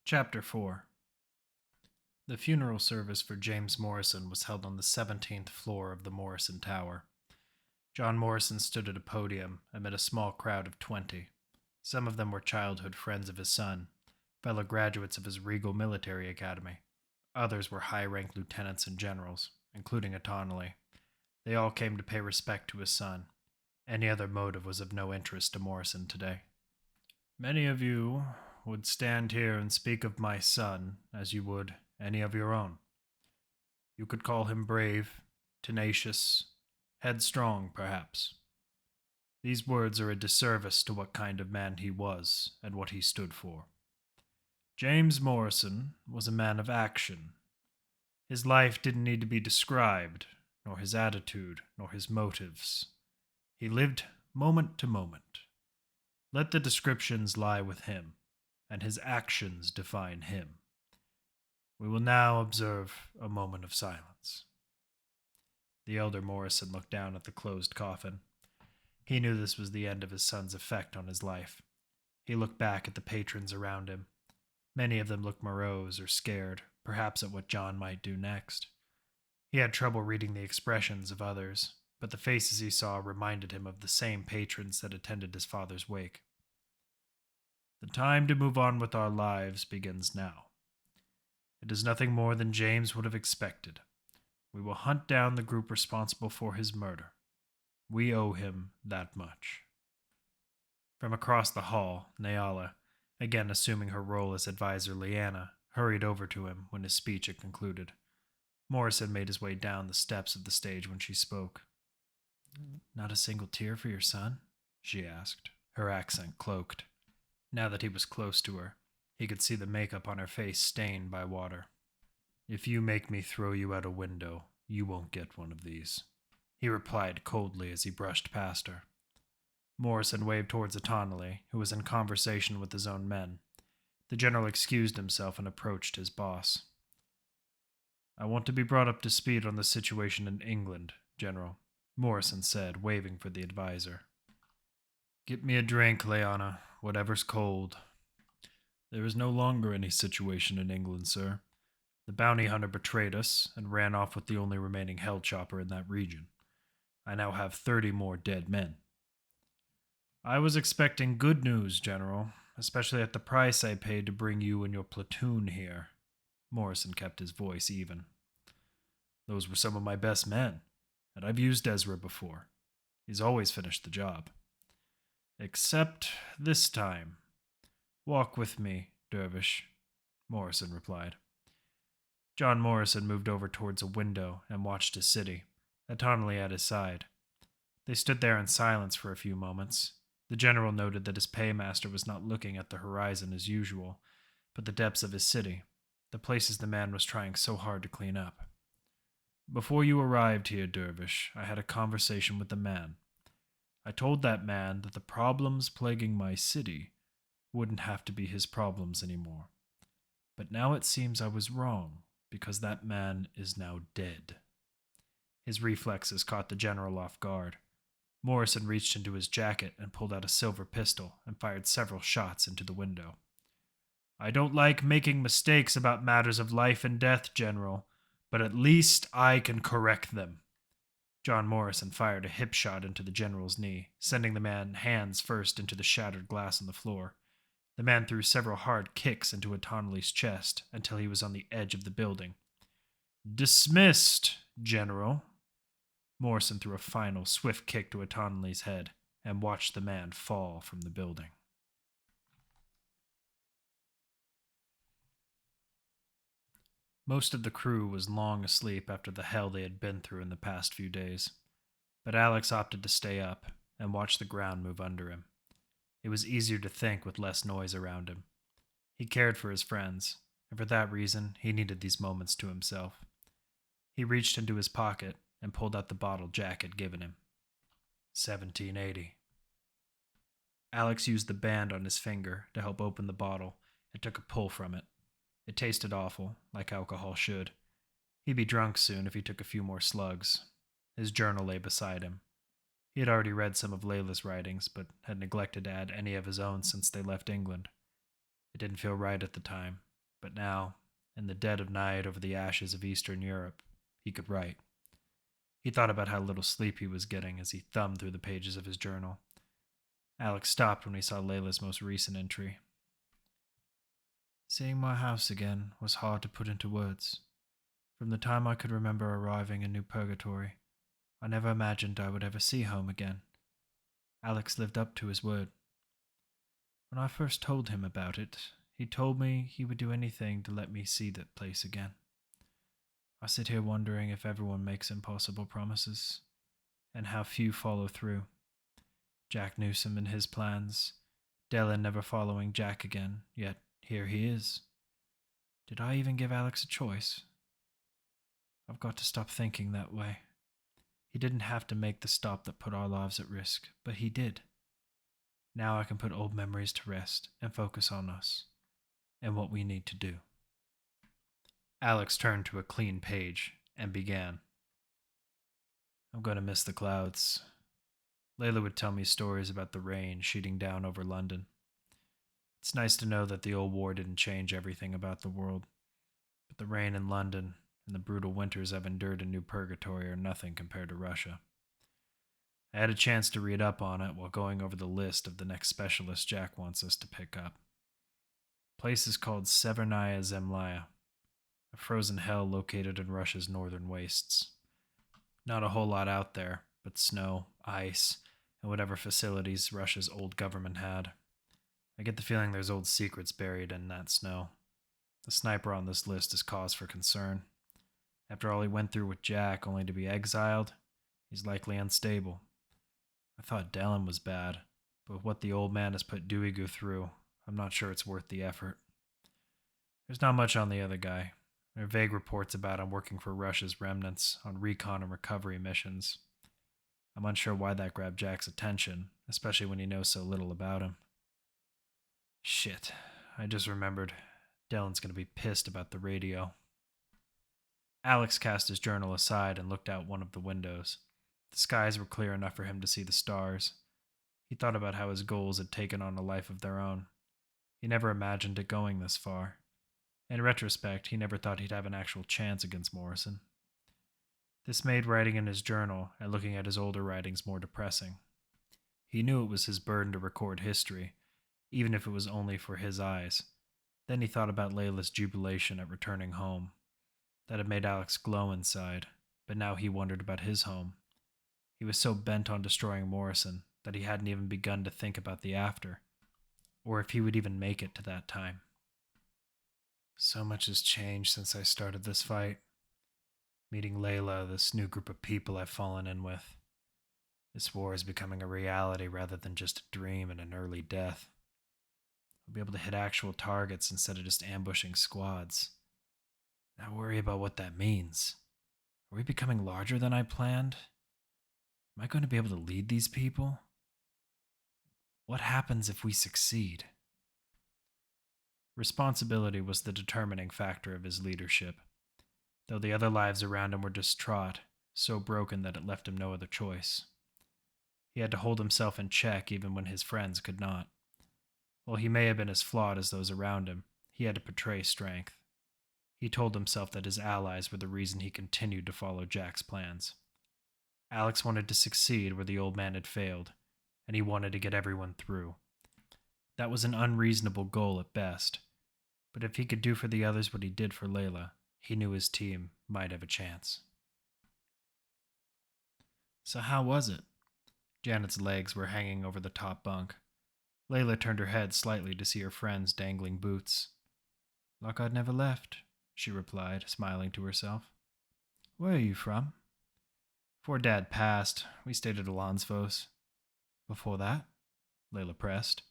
Chapter 4. The funeral service for James Morrison was held on the 17th floor of the Morrison Tower. John Morrison stood at a podium amid a small crowd of 20. Some of them were childhood friends of his son, fellow graduates of his Regal Military Academy. Others were high-ranked lieutenants and generals, including a Tonley. They all came to pay respect to his son. Any other motive was of no interest to Morrison today. Many of you would stand here and speak of my son as you would any of your own. You could call him brave, tenacious, headstrong, perhaps. These words are a disservice to what kind of man he was and what he stood for. James Morrison was a man of action. His life didn't need to be described, nor his attitude, nor his motives. He lived moment to moment. Let the descriptions lie with him, and his actions define him. We will now observe a moment of silence. The elder Morrison looked down at the closed coffin. He knew this was the end of his son's effect on his life. He looked back at the patrons around him. Many of them looked morose or scared, perhaps at what John might do next. He had trouble reading the expressions of others, but the faces he saw reminded him of the same patrons that attended his father's wake. The time to move on with our lives begins now. It is nothing more than James would have expected. We will hunt down the group responsible for his murder. We owe him that much. From across the hall, Nyala, again assuming her role as advisor Leanna, hurried over to him when his speech had concluded. Morrison made his way down the steps of the stage when she spoke. "Not a single tear for your son?" she asked, her accent cloaked. Now that he was close to her, he could see the makeup on her face stained by water. "If you make me throw you out a window, you won't get one of these," he replied coldly as he brushed past her. Morrison waved towards a Tonley, who was in conversation with his own men. The general excused himself and approached his boss. "I want to be brought up to speed on the situation in England, General," Morrison said, waving for the advisor. "Get me a drink, Leanna, whatever's cold." "There is no longer any situation in England, sir. The bounty hunter betrayed us and ran off with the only remaining hell chopper in that region. I now have 30 more dead men." "I was expecting good news, General, especially at the price I paid to bring you and your platoon here." Morrison kept his voice even. "Those were some of my best men, and I've used Ezra before. He's always finished the job. Except this time. Walk with me, Dervish," Morrison replied. John Morrison moved over towards a window and watched his city, Tonley at his side. They stood there in silence for a few moments. The general noted that his paymaster was not looking at the horizon as usual, but the depths of his city, the places the man was trying so hard to clean up. "Before you arrived here, Dervish, I had a conversation with the man. I told that man that the problems plaguing my city wouldn't have to be his problems anymore. But now it seems I was wrong, because that man is now dead." His reflexes caught the general off guard. Morrison reached into his jacket and pulled out a silver pistol and fired several shots into the window. "I don't like making mistakes about matters of life and death, General, but at least I can correct them." John Morrison fired a hip shot into the general's knee, sending the man hands first into the shattered glass on the floor. The man threw several hard kicks into a Tonley's chest until he was on the edge of the building. "Dismissed, General." Morrison threw a final, swift kick to a Tonley's head and watched the man fall from the building. Most of the crew was long asleep after the hell they had been through in the past few days, but Alex opted to stay up and watch the ground move under him. It was easier to think with less noise around him. He cared for his friends, and for that reason, he needed these moments to himself. He reached into his pocket and pulled out the bottle Jack had given him. 1780. Alex used the band on his finger to help open the bottle and took a pull from it. It tasted awful, like alcohol should. He'd be drunk soon if he took a few more slugs. His journal lay beside him. He had already read some of Layla's writings, but had neglected to add any of his own since they left England. It didn't feel right at the time, But now, in the dead of night over the ashes of Eastern Europe, he could write. He thought about how little sleep he was getting as he thumbed through the pages of his journal. Alex stopped when he saw Layla's most recent entry. Seeing my house again was hard to put into words. From the time I could remember arriving in New Purgatory, I never imagined I would ever see home again. Alex lived up to his word. When I first told him about it, he told me he would do anything to let me see that place again. I sit here wondering if everyone makes impossible promises, and how few follow through. Jack Newsom and his plans, Dylan never following Jack again, yet here he is. Did I even give Alex a choice? I've got to stop thinking that way. He didn't have to make the stop that put our lives at risk, but he did. Now I can put old memories to rest and focus on us and what we need to do. Alex turned to a clean page and began. I'm going to miss the clouds. Layla would tell me stories about the rain sheeting down over London. It's nice to know that the old war didn't change everything about the world, but the rain in London and the brutal winters I've endured in New Purgatory are nothing compared to Russia. I had a chance to read up on it while going over the list of the next specialist Jack wants us to pick up. The place is called Severnaya Zemlya, a frozen hell located in Russia's northern wastes. Not a whole lot out there, but snow, ice, and whatever facilities Russia's old government had. I get the feeling there's old secrets buried in that snow. The sniper on this list is cause for concern. After all he went through with Jack only to be exiled, he's likely unstable. I thought Dylan was bad, but with what the old man has put Dewey through, I'm not sure it's worth the effort. There's not much on the other guy. There are vague reports about him working for Russia's remnants on recon and recovery missions. I'm unsure why that grabbed Jack's attention, especially when he knows so little about him. Shit, I just remembered. Dylan's gonna be pissed about the radio. Alex cast his journal aside and looked out one of the windows. The skies were clear enough for him to see the stars. He thought about how his goals had taken on a life of their own. He never imagined it going this far. In retrospect, he never thought he'd have an actual chance against Morrison. This made writing in his journal and looking at his older writings more depressing. He knew it was his burden to record history, even if it was only for his eyes. Then he thought about Layla's jubilation at returning home. That had made Alex glow inside, but now he wondered about his home. He was so bent on destroying Morrison that he hadn't even begun to think about the after, or if he would even make it to that time. So much has changed since I started this fight. Meeting Layla, this new group of people I've fallen in with. This war is becoming a reality rather than just a dream and an early death. I'll be able to hit actual targets instead of just ambushing squads. I worry about what that means. Are we becoming larger than I planned? Am I going to be able to lead these people? What happens if we succeed? Responsibility was the determining factor of his leadership, though the other lives around him were distraught, so broken that it left him no other choice. He had to hold himself in check even when his friends could not. While he may have been as flawed as those around him, he had to portray strength. He told himself that his allies were the reason he continued to follow Jack's plans. Alex wanted to succeed where the old man had failed, and he wanted to get everyone through. That was an unreasonable goal at best, but if he could do for the others what he did for Layla, he knew his team might have a chance. So how was it? Janet's legs were hanging over the top bunk. Layla turned her head slightly to see her friend's dangling boots. Like I'd never left, she replied, smiling to herself. Where are you from? Before Dad passed, we stayed at Alonsvo's. Before that? Layla pressed.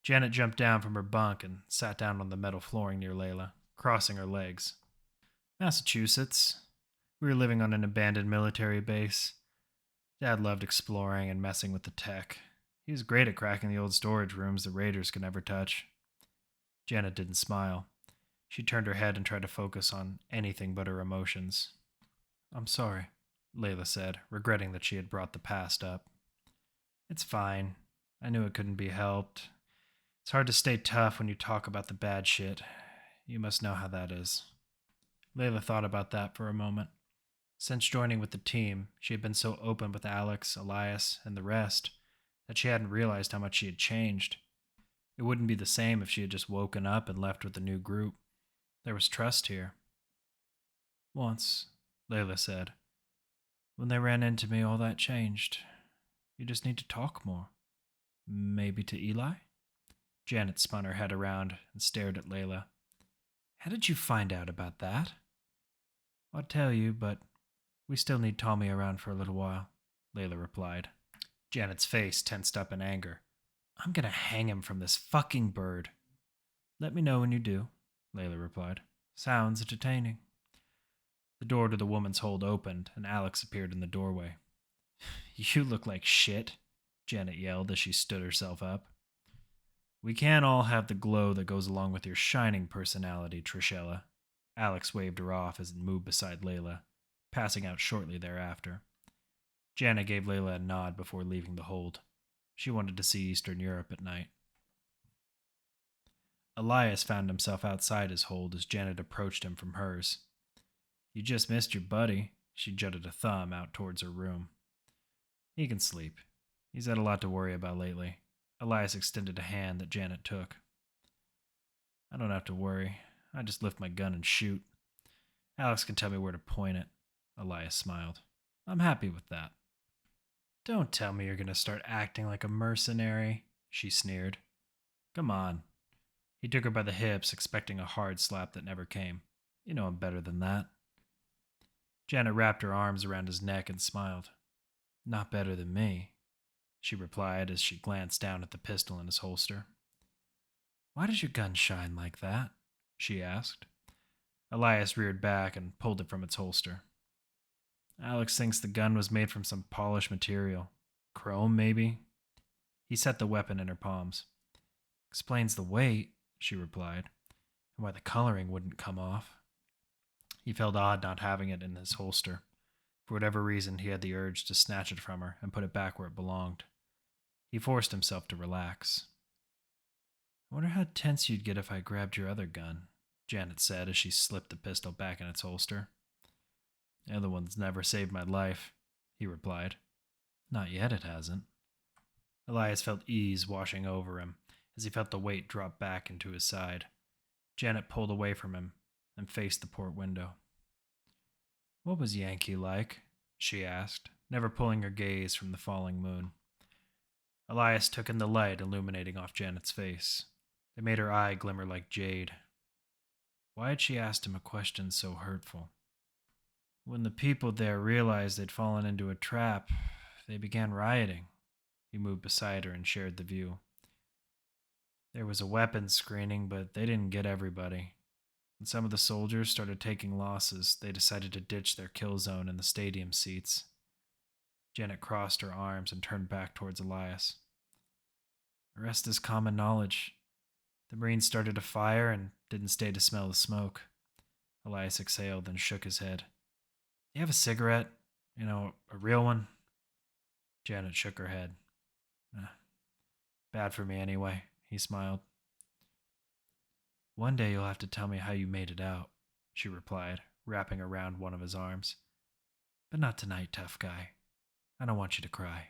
Janet jumped down from her bunk and sat down on the metal flooring near Layla, crossing her legs. Massachusetts. We were living on an abandoned military base. Dad loved exploring and messing with the tech. He was great at cracking the old storage rooms the raiders could never touch. Janet didn't smile. She turned her head and tried to focus on anything but her emotions. I'm sorry, Layla said, regretting that she had brought the past up. It's fine. I knew it couldn't be helped. It's hard to stay tough when you talk about the bad shit. You must know how that is. Layla thought about that for a moment. Since joining with the team, she had been so open with Alex, Elias, and the rest that she hadn't realized how much she had changed. It wouldn't be the same if she had just woken up and left with the new group. There was trust here. Once, Layla said, when they ran into me, all that changed. You just need to talk more. Maybe to Eli? Janet spun her head around and stared at Layla. How did you find out about that? I'll tell you, but we still need Tommy around for a little while, Layla replied. Janet's face tensed up in anger. I'm gonna hang him from this fucking bird. Let me know when you do, Layla replied. Sounds entertaining. The door to the woman's hold opened, and Alex appeared in the doorway. You look like shit, Janet yelled as she stood herself up. We can't all have the glow that goes along with your shining personality, Trishella. Alex waved her off as it moved beside Layla, passing out shortly thereafter. Janet gave Layla a nod before leaving the hold. She wanted to see Eastern Europe at night. Elias found himself outside his hold as Janet approached him from hers. You just missed your buddy, she jutted a thumb out towards her room. He can sleep. He's had a lot to worry about lately. Elias extended a hand that Janet took. I don't have to worry. I just lift my gun and shoot. Alex can tell me where to point it. Elias smiled. I'm happy with that. Don't tell me you're going to start acting like a mercenary, she sneered. Come on. He took her by the hips, expecting a hard slap that never came. You know I'm better than that. Janet wrapped her arms around his neck and smiled. Not better than me, she replied as she glanced down at the pistol in his holster. Why does your gun shine like that? She asked. Elias reared back and pulled it from its holster. Alex thinks the gun was made from some polished material. Chrome, maybe? He set the weapon in her palms. Explains the weight, she replied, and why the coloring wouldn't come off. He felt odd not having it in his holster. For whatever reason, he had the urge to snatch it from her and put it back where it belonged. He forced himself to relax. I wonder how tense you'd get if I grabbed your other gun, Janet said as she slipped the pistol back in its holster. The other one's never saved my life, he replied. Not yet, it hasn't. Elias felt ease washing over him as he felt the weight drop back into his side. Janet pulled away from him and faced the port window. What was Yankee like? She asked, never pulling her gaze from the falling moon. Elias took in the light illuminating off Janet's face. It made her eye glimmer like jade. Why had she asked him a question so hurtful? When the people there realized they'd fallen into a trap, they began rioting. He moved beside her and shared the view. There was a weapons screening, but they didn't get everybody. When some of the soldiers started taking losses, they decided to ditch their kill zone in the stadium seats. Janet crossed her arms and turned back towards Elias. The rest is common knowledge. The Marines started a fire and didn't stay to smell the smoke. Elias exhaled and shook his head. You have a cigarette? A real one? Janet shook her head. Bad for me anyway, he smiled. One day you'll have to tell me how you made it out, she replied, wrapping around one of his arms. But not tonight, tough guy. I don't want you to cry.